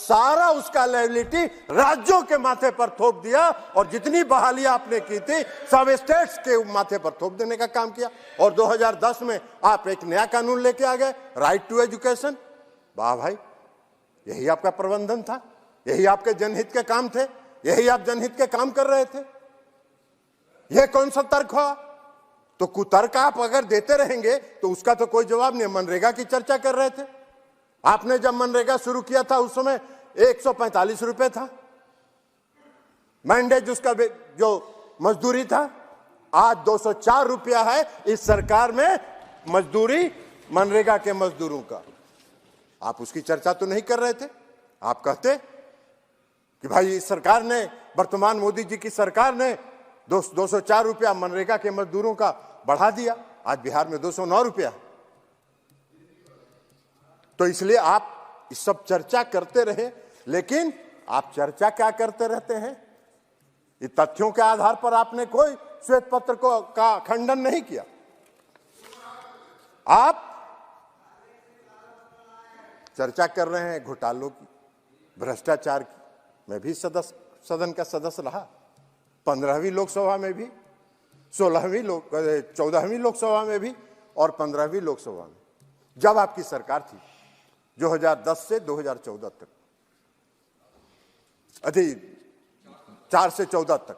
सारा उसका लायबिलिटी राज्यों के माथे पर थोप दिया और जितनी बहालियां आपने की थी सब स्टेट्स के माथे पर थोप देने का काम किया। और 2010 में आप एक नया कानून लेके आ गए, राइट टू एजुकेशन। वाह भाई, यही आपका प्रबंधन था, यही आपके जनहित के काम थे, यही आप जनहित के काम कर रहे थे। यह कौन सा तर्क हुआ? तो कुतर्क आप अगर देते रहेंगे तो उसका तो कोई जवाब नहीं। मनरेगा की चर्चा कर रहे थे, आपने जब मनरेगा शुरू किया था उस समय 145 रुपए था मैंडेज, उसका जो मजदूरी था। आज 204 रुपया है इस सरकार में मजदूरी मनरेगा के मजदूरों का। आप उसकी चर्चा तो नहीं कर रहे थे। आप कहते कि भाई इस सरकार ने, वर्तमान मोदी जी की सरकार ने 204 रुपया मनरेगा के मजदूरों का बढ़ा दिया। आज बिहार में 209 रुपया। तो इसलिए आप इस सब चर्चा करते रहे, लेकिन आप चर्चा क्या करते रहते हैं? ये तथ्यों के आधार पर आपने कोई श्वेत पत्र का खंडन नहीं किया। आप चर्चा कर रहे हैं घोटालों की, भ्रष्टाचार की। मैं भी सदन का सदस्य रहा, 15वीं लोकसभा में भी, 14वीं लोकसभा में भी और 15वीं लोकसभा में, जब आपकी सरकार थी 2010 से 2014 तक, 4 से 14 तक,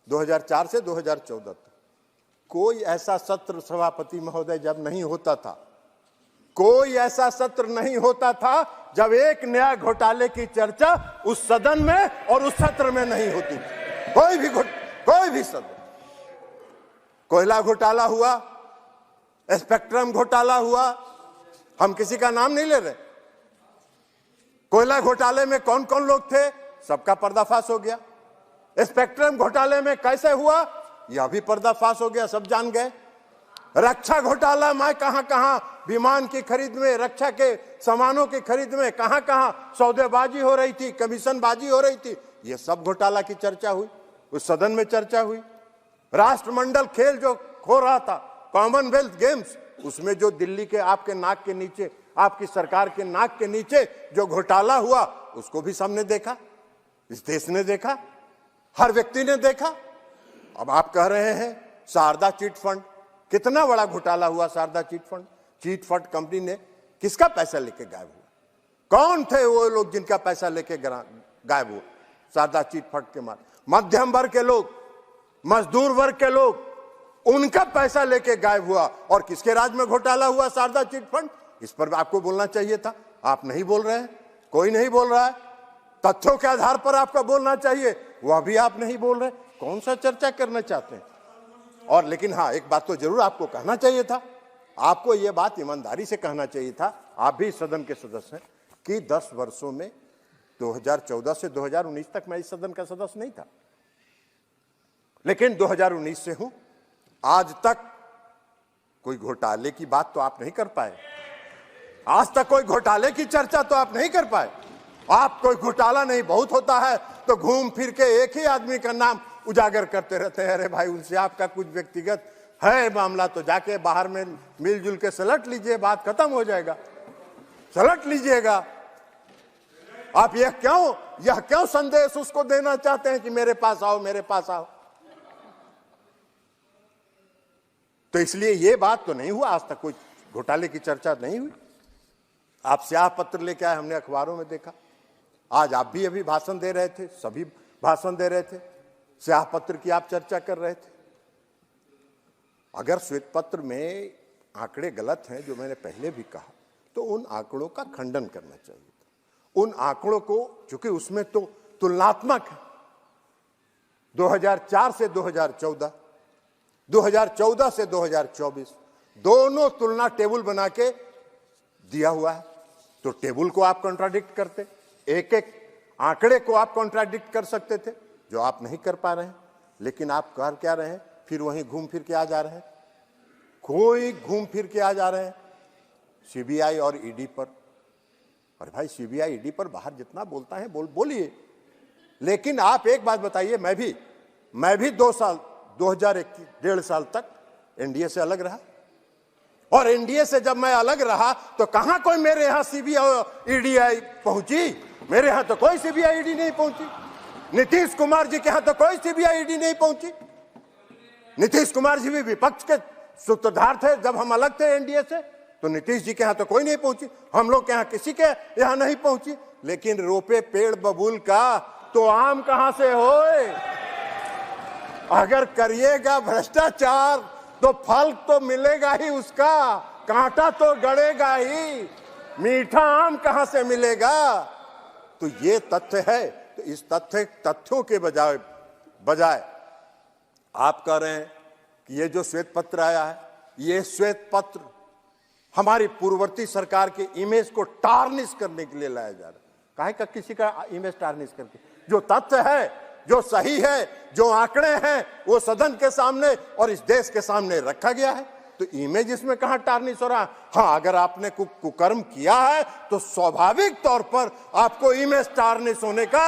2004 से 2014 तक कोई ऐसा सत्र सभापति महोदय जब नहीं होता था, कोई ऐसा सत्र नहीं होता था जब एक नया घोटाले की चर्चा उस सदन में और उस सत्र में नहीं होती। कोई भी सदन। कोयला घोटाला हुआ, स्पेक्ट्रम घोटाला हुआ, हम किसी का नाम नहीं ले रहे। कोयला घोटाले में कौन कौन लोग थे, सबका पर्दाफाश हो गया। स्पेक्ट्रम घोटाले में कैसे हुआ, यह भी पर्दाफाश हो गया, सब जान गए। रक्षा घोटाला में कहां विमान की खरीद में, रक्षा के सामानों की खरीद में कहां सौदेबाजी हो रही थी, कमीशनबाजी हो रही थी, यह सब घोटाला की चर्चा हुई, उस सदन में चर्चा हुई। राष्ट्रमंडल खेल जो हो रहा था, कॉमनवेल्थ गेम्स, उसमें जो दिल्ली के आपके नाक के नीचे, आपकी सरकार के नाक के नीचे जो घोटाला हुआ, उसको भी सबने देखा, इस देश ने देखा, हर व्यक्ति ने देखा। अब आप कह रहे हैं शारदा चिट फंड, कितना बड़ा घोटाला हुआ Saradha chit fund. Chit fund company ने किसका पैसा लेके गायब हुआ? कौन थे वो लोग जिनका पैसा लेके गायब हुआ शारदा चिट फंड के मार? मध्यम वर्ग के लोग, मजदूर वर्ग के लोग, उनका पैसा लेके गायब हुआ। और किसके राज में घोटाला हुआ शारदा चिट फंड? इस पर आपको बोलना चाहिए था, आप नहीं बोल रहे हैं, कोई नहीं बोल रहा है। तथ्यों के आधार पर आपका बोलना चाहिए, वह भी आप नहीं बोल रहे। कौन सा चर्चा करना चाहते हैं? और लेकिन हाँ, एक बात तो जरूर आपको कहना चाहिए था, आपको यह बात ईमानदारी से कहना चाहिए था, आप भी सदन के सदस्य हैं, कि 10 वर्षों में 2014 से 2019 तक मैं इस सदन का सदस्य नहीं था, लेकिन 2019 से हूं। आज तक कोई घोटाले की बात तो आप नहीं कर पाए, आज तक कोई घोटाले की चर्चा तो आप नहीं कर पाए। आप कोई घोटाला नहीं बहुत होता है तो घूम फिर के एक ही आदमी का नाम उजागर करते रहते हैं। अरे भाई, उनसे आपका कुछ व्यक्तिगत है मामला तो जाके बाहर में मिलजुल के सलट लीजिए, बात खत्म हो जाएगा, सलट लीजिएगा। आप यह क्यों संदेश उसको देना चाहते हैं कि मेरे पास आओ, मेरे पास आओ? तो इसलिए यह बात तो नहीं हुआ, आज तक कोई घोटाले की चर्चा नहीं हुई। आप स्याह पत्र लेके आए, हमने अखबारों में देखा। आज आप भी अभी भाषण दे रहे थे, सभी भाषण दे रहे थे, स्याह पत्र की आप चर्चा कर रहे थे। अगर श्वेत पत्र में आंकड़े गलत हैं, जो मैंने पहले भी कहा, तो उन आंकड़ों का खंडन करना चाहिए था। उन आंकड़ों को, चूंकि उसमें तो तुलनात्मक है, 2004 से 2014, 2014 से 2024, दोनों तुलना टेबल बना के दिया हुआ है। तो टेबल को आप कॉन्ट्राडिक्ट करते, एक एक आंकड़े को आप कॉन्ट्राडिक्ट कर सकते थे, जो आप नहीं कर पा रहे हैं। लेकिन आप कर क्या रहे हैं, फिर वहीं घूम फिर के आ जा रहे हैं। कोई घूम फिर के आ जा रहे हैं सीबीआई और ईडी पर। अरे भाई, सीबीआई ईडी पर बाहर जितना बोलता है बोलिए, लेकिन आप एक बात बताइए, मैं भी 2 साल, 1.5 साल तक एनडीए से अलग रहा, और एनडीए से जब मैं अलग रहा तो कहां कोई मेरे यहां सीबीआई और ईडी पहुंची? मेरे यहां तो कोई सीबीआई ईडी नहीं पहुंची। नीतीश कुमार जी के यहां तो कोई सीबीआई ईडी नहीं पहुंची। नीतीश कुमार जी भी विपक्ष के सूत्रधार थे जब हम अलग थे एनडीए से, तो नीतीश जी के यहां तो कोई नहीं पहुंची, हम लोग के यहां किसी के यहां नहीं पहुंची। लेकिन रोपे पेड़ बबूल का तो आम कहां से होए? अगर करिएगा भ्रष्टाचार तो फल तो मिलेगा ही उसका, कांटा तो गड़ेगा ही, मीठा आम कहां से मिलेगा? तो ये तथ्य है। तो इस तथ्यों के बजाय आप कह रहे हैं कि ये जो श्वेत पत्र आया है, ये श्वेत पत्र हमारी पूर्ववर्ती सरकार के इमेज को टार्निश करने के लिए लाया जा रहा है। काहे का किसी का इमेज टार्निश करके? जो तथ्य है, जो सही है, जो आंकड़े हैं, वो सदन के सामने और इस देश के सामने रखा गया है। तो इमेज इसमें कहां टार्निश हो रहा है? हाँ, अगर आपने कुकर्म किया है तो स्वाभाविक तौर पर आपको इमेज टार्निश होने का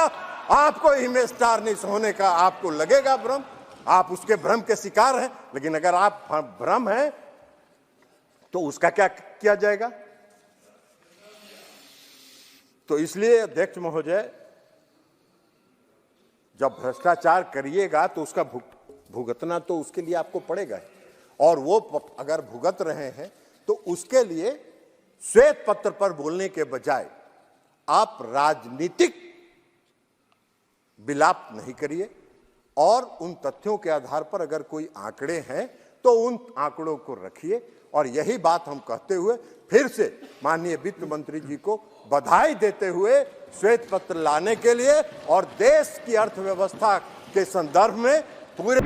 आपको लगेगा भ्रम, आप उसके भ्रम के शिकार हैं। लेकिन अगर आप भ्रम हैं तो उसका क्या किया जाएगा? तो इसलिए अध्यक्ष महोदय, जब भ्रष्टाचार करिएगा तो उसका भुगतना तो उसके लिए आपको पड़ेगा, और वो अगर भुगत रहे हैं तो उसके लिए श्वेत पत्र पर बोलने के बजाय आप राजनीतिक विलाप नहीं करिए, और उन तथ्यों के आधार पर अगर कोई आंकड़े हैं तो उन आंकड़ों को रखिए। और यही बात हम कहते हुए फिर से माननीय वित्त मंत्री जी को बधाई देते हुए श्वेत पत्र लाने के लिए और देश की अर्थव्यवस्था के संदर्भ में पूरे